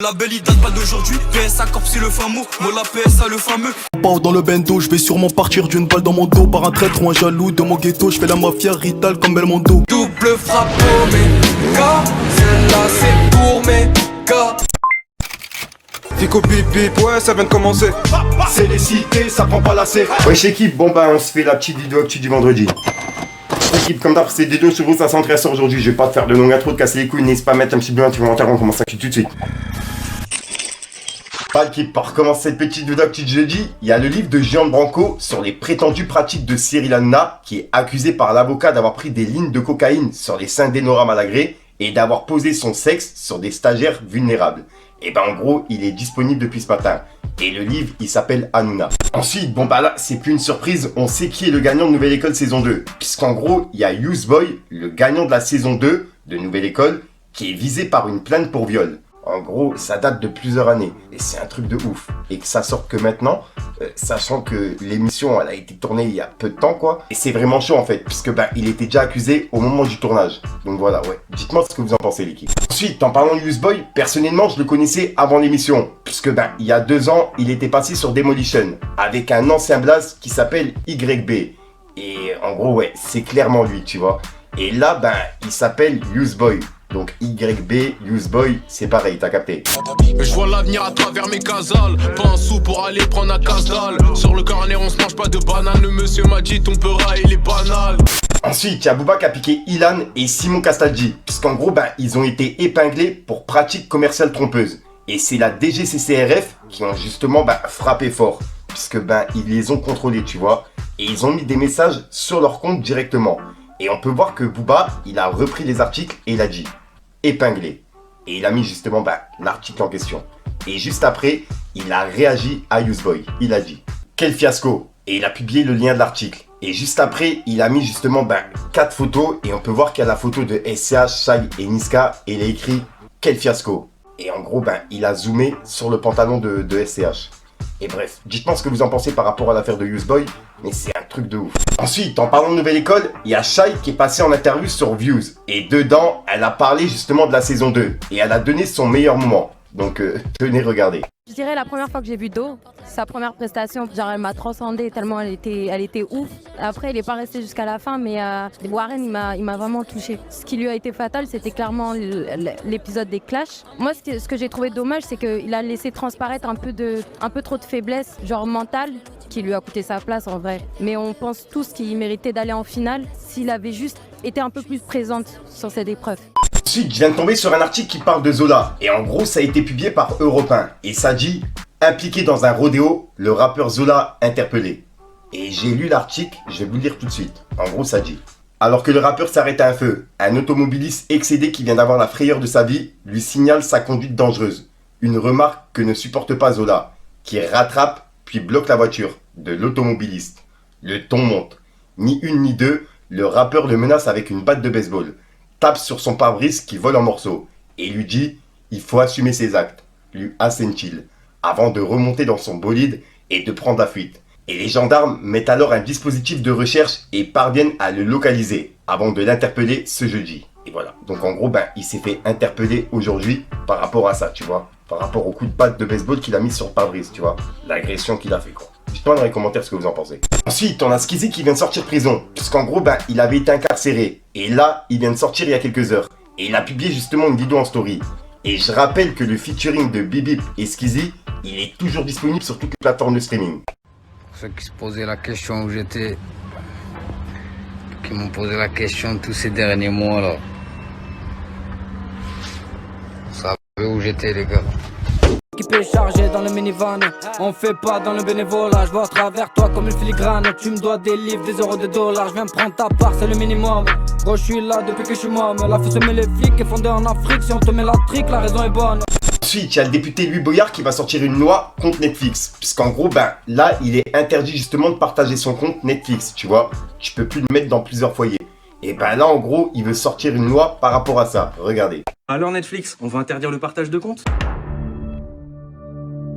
La belle il date pas d'aujourd'hui, PSA Corp c'est le fameux, moi la PSA le fameux. Pao dans le bendo, je vais sûrement partir d'une balle dans mon dos. Par un traître ou un jaloux de mon ghetto, je fais la mafia Rital comme Belmondo. Double frappe pour mes gars, celle-là c'est pour mes gars. Fico pip pip, ouais ça vient de commencer. C'est les cités, ça prend pas la C. Wesh équipe, bon bah on se fait la petite vidéo actu du vendredi. Équipe, comme d'hab, c'est des deux chevaux, ça s'intéresse aujourd'hui. Je vais pas te faire de longue intro, de casser les couilles, n'hésite pas à mettre un petit peu un commentaire, on commence ça tout de suite. L'équipe, pour recommencer cette petite vidéo actu du jeudi, il y a le livre de Gian Branco sur les prétendues pratiques de Cyril Hanouna, qui est accusé par l'avocat d'avoir pris des lignes de cocaïne sur les seins d'Enora Malagré et d'avoir posé son sexe sur des stagiaires vulnérables. Et ben en gros, il est disponible depuis ce matin. Et le livre, il s'appelle Hanouna. Ensuite, bon bah là, c'est plus une surprise, on sait qui est le gagnant de Nouvelle École saison 2. Puisqu'en gros, il y a Youthboy, le gagnant de la saison 2 de Nouvelle École, qui est visé par une plainte pour viol. En gros, ça date de plusieurs années et c'est un truc de ouf. Et que ça sort que maintenant, sachant que l'émission, elle a été tournée il y a peu de temps, quoi. Et c'est vraiment chaud en fait, puisque bah, il était déjà accusé au moment du tournage. Donc voilà, ouais. Dites-moi ce que vous en pensez, l'équipe. Ensuite, en parlant de Youthboy, personnellement, je le connaissais avant l'émission. Puisque bah, il y a 2 ans, il était passé sur Demolition avec un ancien blaze qui s'appelle YB. Et en gros, ouais, c'est clairement lui, tu vois. Et là, ben, il s'appelle Youthboy. Donc YB, Youthboy, c'est pareil, t'as capté. Je vois l'avenir à travers mes casales. Pas un sou pour aller prendre un casse-dalle. Sur le carnet on se mange pas de banane. Le monsieur m'a dit ton peura il est banal. Ensuite, il y a Booba qui a piqué Ilan et Simon Castaldi. Puisqu'en gros, ben, ils ont été épinglés pour pratique commerciale trompeuse. Et c'est la DGCCRF qui ont justement frappé fort. Puisque ben, ils les ont contrôlés, tu vois. Et ils ont mis des messages sur leur compte directement. Et on peut voir que Booba, il a repris les articles et il a dit épinglé. Et il a mis justement l'article en question. Et juste après, il a réagi à Youthboy. Il a dit quel fiasco. Et il a publié le lien de l'article. Et juste après, il a mis justement 4 photos. Et on peut voir qu'il y a la photo de SCH, Shag et Niska. Et il a écrit quel fiasco. Et en gros, il a zoomé sur le pantalon de SCH. Et bref, dites-moi ce que vous en pensez par rapport à l'affaire de Youthboy, mais c'est un truc de ouf. Ensuite, en parlant de Nouvelle École, il y a Shai qui est passé en interview sur Views. Et dedans, elle a parlé justement de la saison 2. Et elle a donné son meilleur moment. Donc, tenez, regardez. Je dirais la première fois que j'ai vu Do, sa première prestation, genre elle m'a transcendée tellement elle était ouf. Après, il n'est pas resté jusqu'à la fin, mais Warren, il m'a vraiment touché. Ce qui lui a été fatal, c'était clairement l'épisode des clashs. Moi, ce que j'ai trouvé dommage, c'est qu'il a laissé transparaître un peu trop de faiblesse, genre mentale, qui lui a coûté sa place en vrai. Mais on pense tous qu'il méritait d'aller en finale s'il avait juste été un peu plus présente sur cette épreuve. Ensuite, je viens de tomber sur un article qui parle de Zola. Et en gros, ça a été publié par Europe 1. Et ça dit impliqué dans un rodéo, le rappeur Zola interpellé. Et j'ai lu l'article, je vais vous le lire tout de suite. En gros, ça dit alors que le rappeur s'arrête à un feu, un automobiliste excédé qui vient d'avoir la frayeur de sa vie lui signale sa conduite dangereuse. Une remarque que ne supporte pas Zola, qui rattrape puis bloque la voiture de l'automobiliste. Le ton monte. Ni une ni deux, le rappeur le menace avec une batte de baseball, tape sur son pare-brise qui vole en morceaux et lui dit il faut assumer ses actes, lui assène-t-il, avant de remonter dans son bolide et de prendre la fuite. Et les gendarmes mettent alors un dispositif de recherche et parviennent à le localiser avant de l'interpeller ce jeudi. Et voilà, donc en gros, il s'est fait interpeller aujourd'hui par rapport à ça, tu vois. Par rapport au coup de batte de baseball qu'il a mis sur le pare-brise, tu vois. L'agression qu'il a fait, quoi. Dites-moi dans les commentaires ce que vous en pensez. Ensuite, on a Skizzy qui vient de sortir de prison. Puisqu'en gros, il avait été incarcéré. Et là, il vient de sortir il y a quelques heures. Et il a publié justement une vidéo en story. Et je rappelle que le featuring de Bibip et Skizzy, il est toujours disponible sur toutes les plateformes de streaming. Ceux qui se posaient la question où j'étais, qui m'ont posé la question tous ces derniers mois là. Vous savez où j'étais, les gars. Équipé chargé dans le minivan, on fait pas dans le bénévolat. Je vois à travers toi comme une filigrane. Tu me dois des livres, des euros, des dollars. Je viens prendre ta part, c'est le minimum. Gros, je suis là depuis que je suis mort. Mais la faut semer les flics et fondé en Afrique. Si on te met la trique, la raison est bonne. Ensuite, il y a le député Louis Boyard qui va sortir une loi contre Netflix. Puisqu'en gros, là, il est interdit justement de partager son compte Netflix, tu vois. Tu peux plus le mettre dans plusieurs foyers. Et là, en gros, il veut sortir une loi par rapport à ça. Regardez. Alors Netflix, on va interdire le partage de comptes ?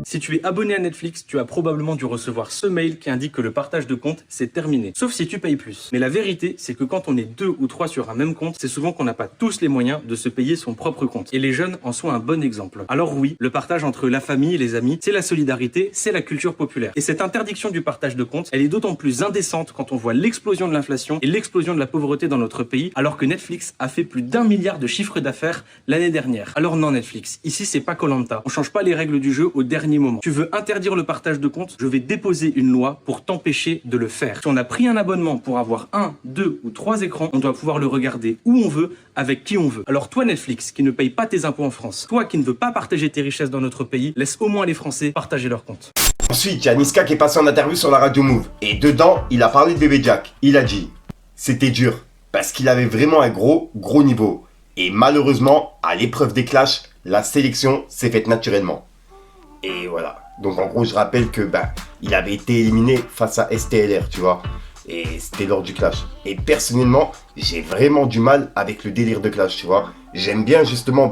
Si tu es abonné à Netflix, tu as probablement dû recevoir ce mail qui indique que le partage de compte, c'est terminé. Sauf si tu payes plus. Mais la vérité, c'est que quand on est 2 ou 3 sur un même compte, c'est souvent qu'on n'a pas tous les moyens de se payer son propre compte. Et les jeunes en sont un bon exemple. Alors oui, le partage entre la famille et les amis, c'est la solidarité, c'est la culture populaire. Et cette interdiction du partage de compte, elle est d'autant plus indécente quand on voit l'explosion de l'inflation et l'explosion de la pauvreté dans notre pays, alors que Netflix a fait plus d'1 milliard de chiffre d'affaires l'année dernière. Alors non Netflix, ici c'est pas Koh-Lanta. On change pas les règles du jeu au dernier moment. Tu veux interdire le partage de compte, je vais déposer une loi pour t'empêcher de le faire. Si on a pris un abonnement pour avoir 1, 2 ou 3 écrans, on doit pouvoir le regarder où on veut, avec qui on veut. Alors toi Netflix, qui ne paye pas tes impôts en France, toi qui ne veux pas partager tes richesses dans notre pays, laisse au moins les Français partager leur compte. Ensuite, il y a Niska qui est passé en interview sur la radio Move. Et dedans, il a parlé de bébé Jack. Il a dit, c'était dur, parce qu'il avait vraiment un gros niveau. Et malheureusement, à l'épreuve des clashs, la sélection s'est faite naturellement. Et voilà. Donc en gros, je rappelle que il avait été éliminé face à STLR, tu vois. Et c'était lors du clash. Et personnellement, j'ai vraiment du mal avec le délire de clash, tu vois. J'aime bien justement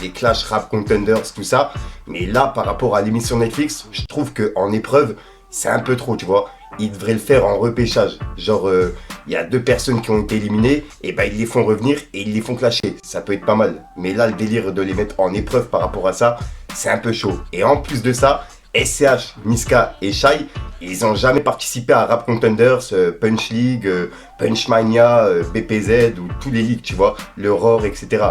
les clash rap contenders, tout ça. Mais là, par rapport à l'émission Netflix, je trouve qu'en épreuve, c'est un peu trop, tu vois. Ils devraient le faire en repêchage. Genre, il y a 2 personnes qui ont été éliminées, et ils les font revenir et ils les font clasher. Ça peut être pas mal. Mais là, le délire de les mettre en épreuve par rapport à ça, c'est un peu chaud. Et en plus de ça, SCH, Niska et Shai, ils ont jamais participé à Rap Contenders, Punch League, Punch Mania, BPZ ou tous les ligues, tu vois, le ROR, etc.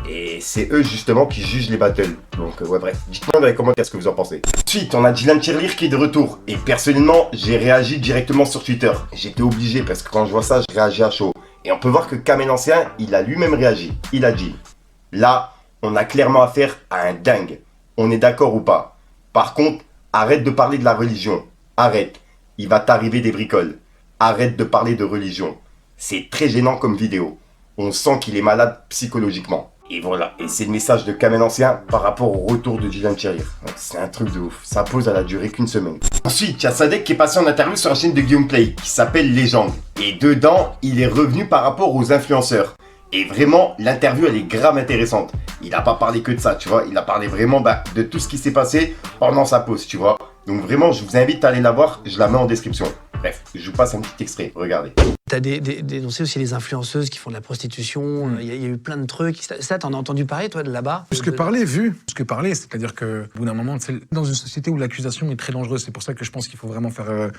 Et c'est eux justement qui jugent les battles. Donc ouais bref, dites-moi dans les commentaires ce que vous en pensez. Ensuite, on a Dylan Tirelire qui est de retour. Et personnellement, j'ai réagi directement sur Twitter. J'étais obligé parce que quand je vois ça, je réagis à chaud. Et on peut voir que Kamel Ancien, il a lui-même réagi. Il a dit, là, on a clairement affaire à un dingue. On est d'accord ou pas? Par contre, arrête de parler de la religion. Arrête. Il va t'arriver des bricoles. Arrête de parler de religion. C'est très gênant comme vidéo. On sent qu'il est malade psychologiquement. Et voilà. Et c'est le message de Kamel Ancien par rapport au retour de Dylan Tirelire. C'est un truc de ouf. Sa pause, elle a duré qu'une semaine. Ensuite, il y a Sadek qui est passé en interview sur la chaîne de Guillaume Play qui s'appelle Légende. Et dedans, il est revenu par rapport aux influenceurs. Et vraiment, l'interview, elle est grave intéressante. Il n'a pas parlé que de ça, tu vois. Il a parlé vraiment de tout ce qui s'est passé pendant sa pause, tu vois. Donc vraiment, je vous invite à aller la voir. Je la mets en description. Bref, je vous passe un petit extrait. Regardez. T'as dénoncé aussi les influenceuses qui font de la prostitution. Il y a eu plein de trucs. Ça, t'en as entendu parler, toi, de là-bas? Plus que parler, vu. Plus que parler, c'est-à-dire qu'au bout d'un moment, dans une société où l'accusation est très dangereuse, c'est pour ça que je pense qu'il faut vraiment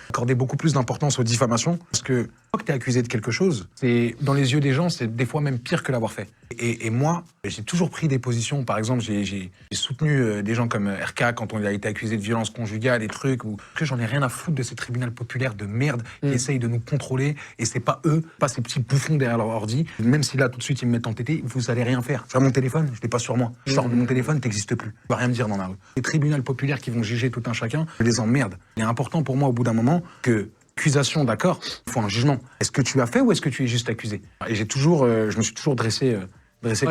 accorder beaucoup plus d'importance aux diffamations. Parce que quand tu es accusé de quelque chose, c'est dans les yeux des gens, c'est des fois même pire que l'avoir fait. Et moi, j'ai toujours pris des positions. Par exemple, j'ai soutenu des gens comme RK quand on a été accusé de violence conjugale, des trucs où j'en ai rien à foutre de ces tribunaux populaires de merde qui essayent de nous contrôler. Et c'est pas eux, pas ces petits bouffons derrière leur ordi. Même si là, tout de suite, ils me mettent en tété, vous allez rien faire. Sur mon téléphone, je l'ai pas sur moi. Je sors de mon téléphone, t'existes plus. Tu vas rien me dire dans la rue. Les tribunaux populaires qui vont juger tout un chacun, je les emmerde. Il est important pour moi, au bout d'un moment, que accusation, d'accord, il faut un jugement. Est-ce que tu as fait ou est-ce que tu es juste accusé? Et j'ai toujours, je me suis toujours dressé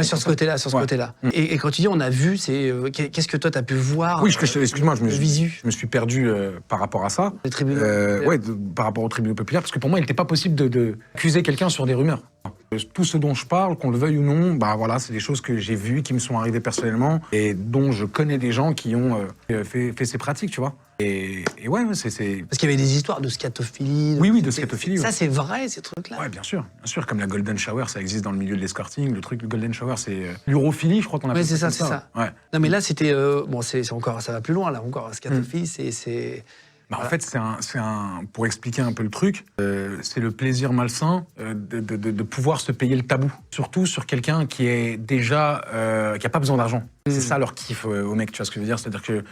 sur ce côté-là, Et quand tu dis on a vu, c'est qu'est-ce que toi t'as pu voir? Oui, excuse-moi, je me suis perdu par rapport à ça. Les tribunaux par rapport aux tribunaux populaires, parce que pour moi, il n'était pas possible d'accuser quelqu'un sur des rumeurs. Tout ce dont je parle, qu'on le veuille ou non, voilà, c'est des choses que j'ai vues, qui me sont arrivées personnellement, et dont je connais des gens qui ont fait ces pratiques, tu vois. Et ouais, c'est... Parce qu'il y avait des histoires de scatophilie. Oui, de scatophilie. Ça, c'est vrai, ces trucs-là? Ouais, bien sûr. Comme la Golden Shower, ça existe dans le milieu de l'escorting. Le truc, le Golden Shower, c'est l'urophilie, je crois qu'on appelle ça. Ouais, c'est ça. Ouais. Non, mais là, c'était... c'est encore... Ça va plus loin, là, encore. Scatophilie, c'est... En fait, pour expliquer un peu le truc, c'est le plaisir malsain de pouvoir se payer le tabou. Surtout sur quelqu'un qui est déjà, qui a pas besoin d'argent. C'est ça leur kiff aux mecs, tu vois ce que je veux dire? C'est-à-dire que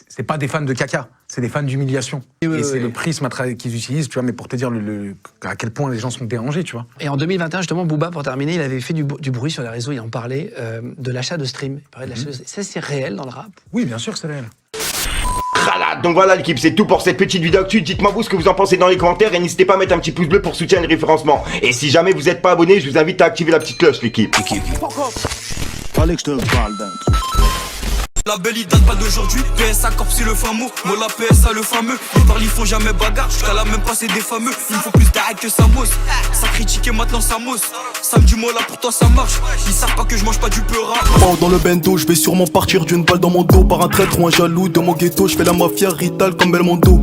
c'est pas des fans de caca, c'est des fans d'humiliation. Et c'est le prisme qu'ils utilisent, tu vois, mais pour te dire à quel point les gens sont dérangés, tu vois. Et en 2021, justement, Booba, pour terminer, il avait fait du bruit sur les réseaux, il en parlait, de l'achat de stream. Il parlait de l'achat de stream. Ça, c'est réel dans le rap? Oui, bien sûr que c'est réel. Donc voilà l'équipe, c'est tout pour cette petite vidéo actu. Dites-moi vous ce que vous en pensez dans les commentaires et n'hésitez pas à mettre un petit pouce bleu pour soutenir le référencement. Et si jamais vous n'êtes pas abonné, je vous invite à activer la petite cloche l'équipe. Fallait que je te parle d'un truc. La belle il date pas d'aujourd'hui, PSA Corp c'est le fameux, moi la PSA le fameux. Ils parlent ils font jamais bagarre, jusqu'à la même passé des fameux. Il me faut plus d'arrêt que Samos, ça critique et maintenant Samos. Samedi moi là pour toi ça marche, ils savent pas que je mange pas du peurat. Oh dans le bendo, je vais sûrement partir d'une balle dans mon dos. Par un traître ou un jaloux de mon ghetto, je fais la mafia Rital comme Belmondo.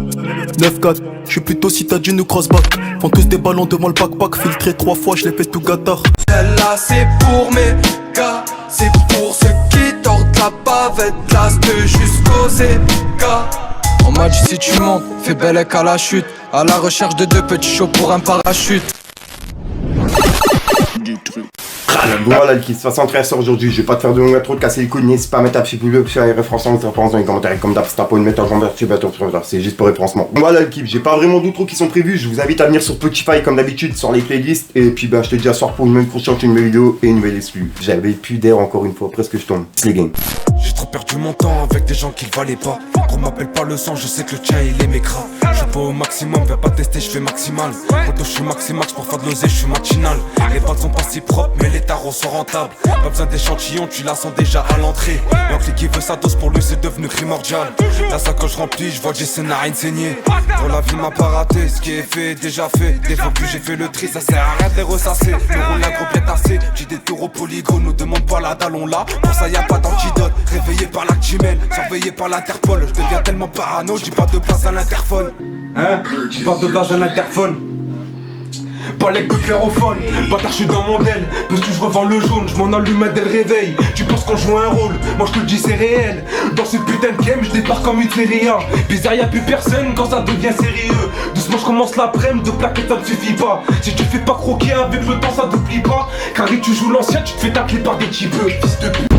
9-4, je suis plutôt citadine ou crossback. Font tous des ballons devant le backpack, filtré 3 fois, je l'ai fait tout gâtard. Celle-là c'est pour mes gars, c'est pour ceux qui tordent la pavette, de jusqu'aux écarts. On m'a dit si tu montes, fais bellec à la chute. À la recherche de deux petits chauds pour un parachute. Voilà le kiff, 63 sort aujourd'hui, je vais pas te faire de long intro, de casser les couilles, n'hésite pas à mettre un petit pouce bleu, faire les référencements, les références dans les commentaires, comme d'hab, si t'as pas une mettre en jambe, c'est juste pour référencement. Voilà le kiff, j'ai pas vraiment d'outro qui sont prévus, je vous invite à venir sur Spotify comme d'habitude, sur les playlists, et puis bah je te dis à soir pour une nouvelle conscience, une nouvelle vidéo et une nouvelle exclue. J'avais plus d'air encore une fois, presque je tombe. C'est les games. J'ai trop perdu mon temps avec des gens qui le valaient pas. Qu'on m'appelle pas le sang, je sais que le tien il est mécra. Je suis pas au maximum, viens pas tester, je fais maximal. Photo, je suis maximax pour faire de l'oser, je suis matinal. Les pattes sont pas si propres, mais les tarots sont rentables. Pas besoin d'échantillons, tu la sens déjà à l'entrée. Yankee qui veut sa dose, pour lui c'est devenu primordial. La sacoche remplie, je vois Jason a rien saigné. Pour la vie m'a pas raté, ce qui est fait est déjà fait. Des fois que j'ai fait le tri, ça sert à rien de les ressasser. Le rôle un gros bien tassé, j'ai des taureaux polygone, nous demande pas la dalle, on l'a. Pour ça y a pas d'antidote. Réveillé par l'actimel, surveillé par l'Interpol. Je deviens tellement parano, j'ai pas de place à l'interphone. Hein? J'ai pas de place à l'interphone. Pas les coups clairophone, bâtard je suis dans mon aile. Parce que je revends le jaune, je m'en allume dès le réveil. Tu penses qu'on joue un rôle, moi je te le dis c'est réel. Dans ce putain de game, je débarque comme une série A. Bizarre y'a plus personne quand ça devient sérieux. Doucement je commence l'après-midi, de plaquer ça ne suffit pas. Si tu fais pas croquer avec le temps ça t'oublie pas. Car tu joues l'ancien, tu te fais tacler par des types, fils de pute.